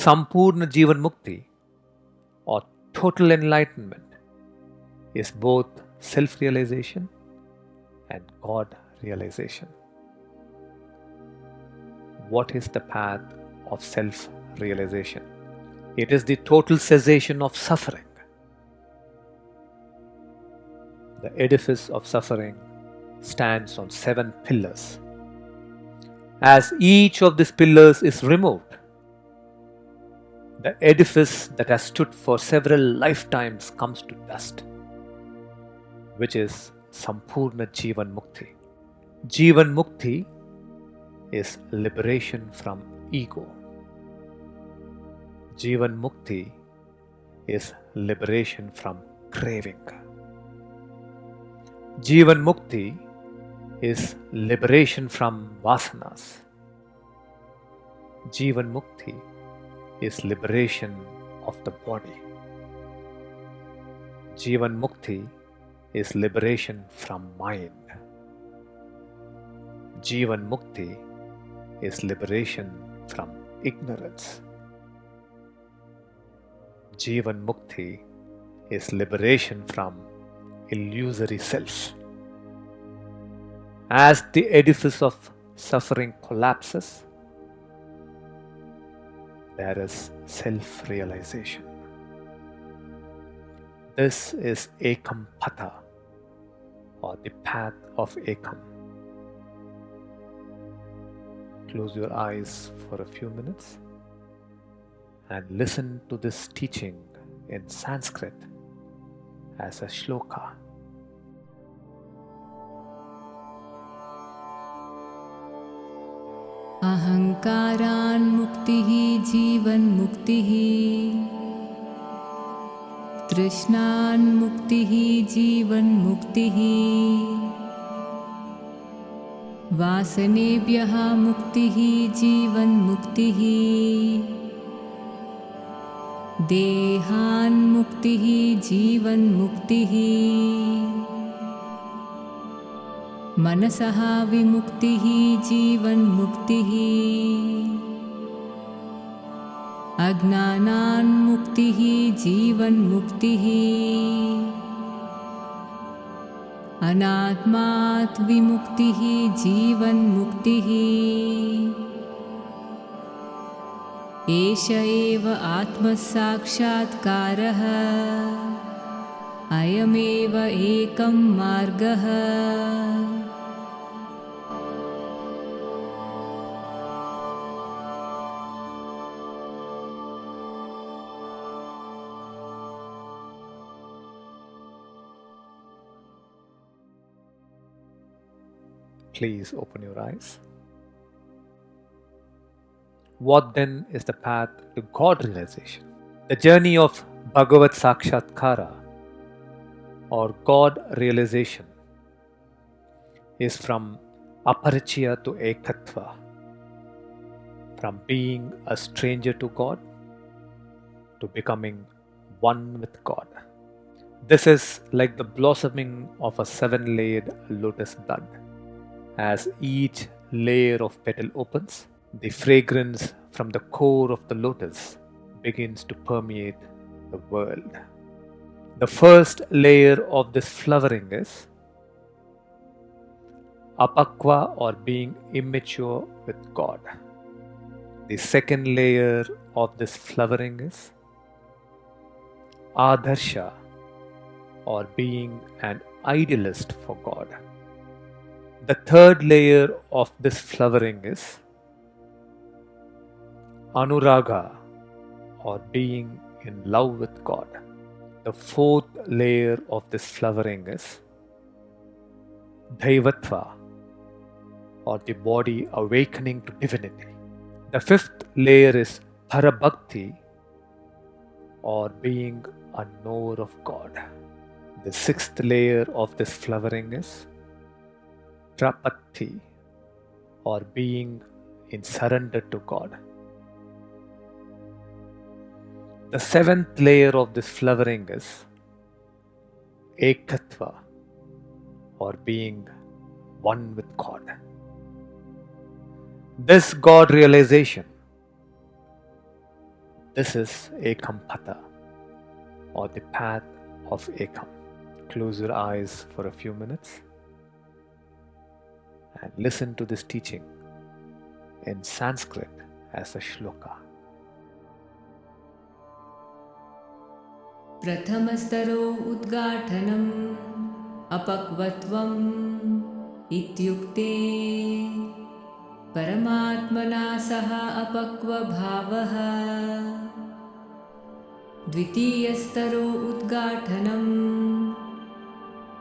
Sampurna Jivan Mukti or total enlightenment is both self-realization and God realization. What is the path of self-realization? It is the total cessation of suffering. The edifice of suffering stands on 7 pillars. As each of these pillars is removed, the edifice that has stood for several lifetimes comes to dust, which is Sampurna Jivan Mukti. Jivan Mukti is liberation from ego. Jivan Mukti is liberation from craving. Jivan Mukti is liberation from vasanas. Jivan Mukti is liberation of the body. Jivan Mukti is liberation from mind. Jivan Mukti is liberation from ignorance. Jivan Mukti is liberation from illusory self. As the edifice of suffering collapses, there is self-realization. This is Ekam Patha, or the path of Ekam. Close your eyes for a few minutes and listen to this teaching in Sanskrit as a shloka. अहंकारान् मुक्तिः जीवन मुक्तिः तृष्णान् मुक्तिः जीवन मुक्तिः वासनेभ्यः मुक्तिः जीवन मुक्तिः देहान् मुक्तिः जीवन मुक्तिः मनसः विमुक्तिः जीवन मुक्तिः अज्ञानान् मुक्तिः जीवन मुक्तिः अनात्मात् विमुक्तिः जीवन मुक्तिः एष एव आत्मसाक्षात्कारः अयमेव एकं मार्गः Please open your eyes. What then is the path to God realization? The journey of Bhagavat Sakshatkara or God realization is from Aparichya to Ekatva, from being a stranger to God to becoming one with God. This is like the blossoming of a 7-layered lotus bud. As each layer of petal opens, the fragrance from the core of the lotus begins to permeate the world. The first layer of this flowering is apakva or being immature with God. The second layer of this flowering is adarsha or being an idealist for God. The third layer of this flowering is anuraga or being in love with God. The fourth layer of this flowering is daivatva or the body awakening to divinity. The fifth layer is parabhakti or being a knower of God. The sixth layer of this flowering is prapatti or being in surrender to God. The seventh layer of this flowering is ekatva or being one with God. This God realization This is Ekam Patha, or the path of Ekam. Close your eyes for a few minutes and listen to this teaching in Sanskrit as a shloka. प्रथमस्तरो उद्घाटनम् अपक्वत्वम् इत्युक्ते परमात्मना सह अपक्वभावः। द्वितीयस्तरो उद्घाटनम्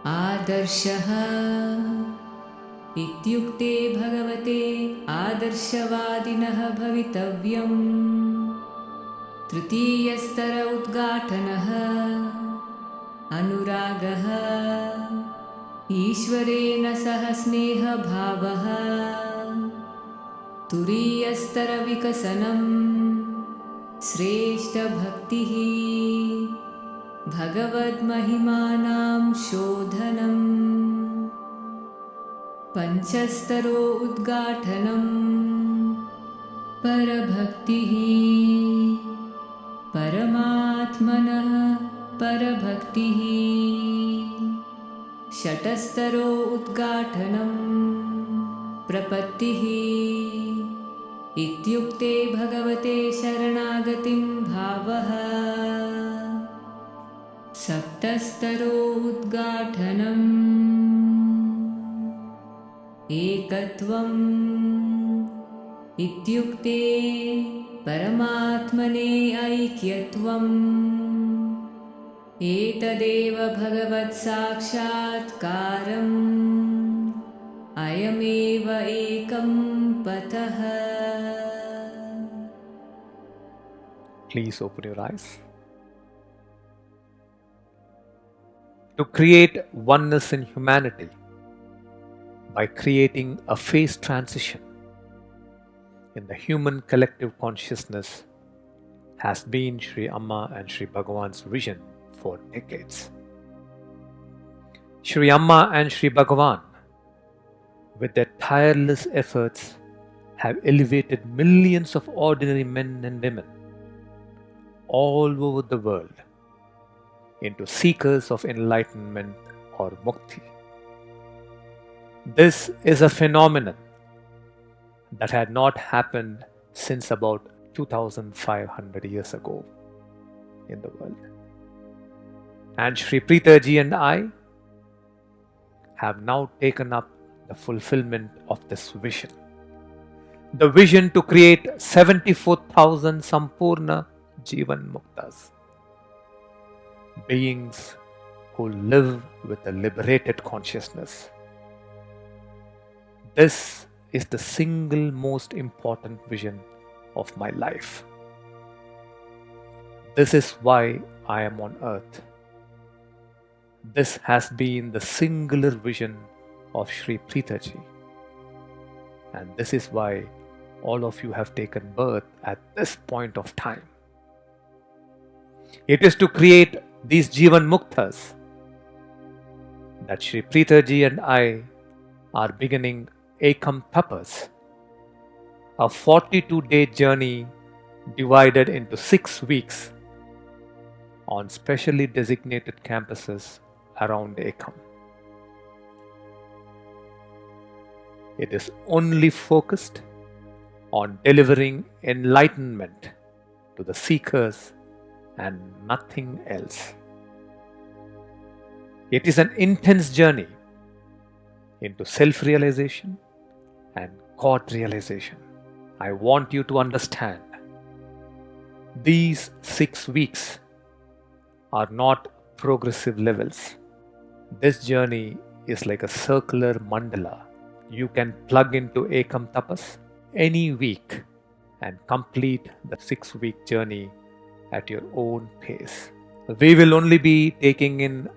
आदर्शः इत्युक्ते भगवते आदर्शवादिनः भवितव्यम्। तृतीयस्तर उद्घाटनः अनुरागः ईश्वरेण सह स्नेहभावः। तुरीयस्तरविकसनम् श्रेष्ठभक्तिः भगवद्महिमानां शोधनम्। पञ्चस्तरो उद्घाटनम् परभक्तिः परमात्मनः परभक्तिः। षटस्तरो उद्घाटनम् प्रपत्तिः इत्युक्ते भगवते शरणागतिं भावः। सप्तस्तरो उद्घाटनम् एकत्वम् इत्युक्ते परमात्मने ऐक्यत्वम्। एतदेव भगवत्साक्षात्कारम् अयमेव एकं पथः। Please open your eyes. To create oneness in humanity by creating a phase transition in the human collective consciousness has been Sri Amma and Sri Bhagavan's vision for decades. Sri Amma and Sri Bhagavan, with their tireless efforts, have elevated millions of ordinary men and women all over the world into seekers of enlightenment or mukti. This is a phenomenon that had not happened since about 2500 years ago in the world. And Sri Preethaji and I have now taken up the fulfillment of this vision. The vision to create 74,000 Sampurna Jivan Muktas, beings who live with a liberated consciousness. This is the single most important vision of my life. This is why I am on earth. This has been the singular vision of Sri Preethaji. And this is why all of you have taken birth at this point of time. It is to create these Jivan Muktas that Sri Preethaji and I are beginning Ekam Tapas, a 42-day journey divided into 6 weeks on specially designated campuses around Ekam. It is only focused on delivering enlightenment to the seekers and nothing else. It is an intense journey into self-realization and God realization. I want you to understand these 6 weeks are not progressive levels. This journey is like a circular mandala. You can plug into Ekam Tapas any week and complete the 6-week journey at your own pace. We will only be taking in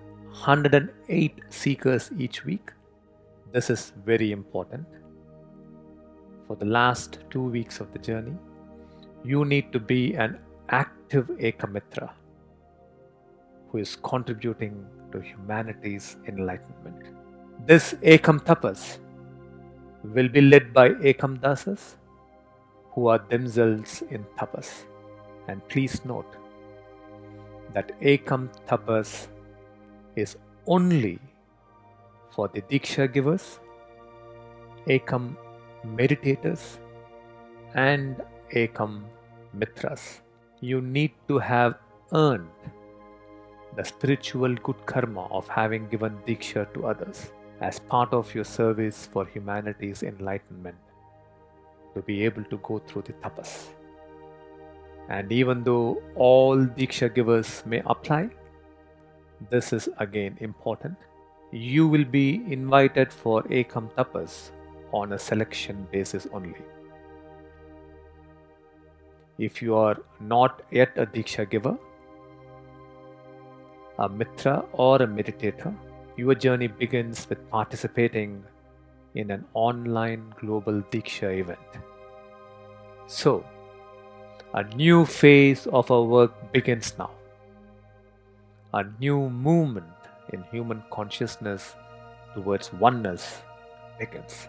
108 seekers each week. This is very important. For the last 2 weeks of the journey, you need to be an active Ekamitra who is contributing to humanity's enlightenment. This Ekam Tapas will be led by Ekam Dasas who are themselves in Tapas. And please note that Ekam Tapas is only for the Diksha givers, Ekam meditators, and Ekam Mitras. You need to have earned the spiritual good karma of having given Diksha to others as part of your service for humanity's enlightenment to be able to go through the tapas. And even though all Diksha givers may apply, this is again important. You will be invited for Ekam Tapas on a selection basis only. If you are not yet a Diksha giver, a Mitra or a meditator, your journey begins with participating in an online global Diksha event. So, a new phase of our work begins now. A new movement in human consciousness towards oneness begins.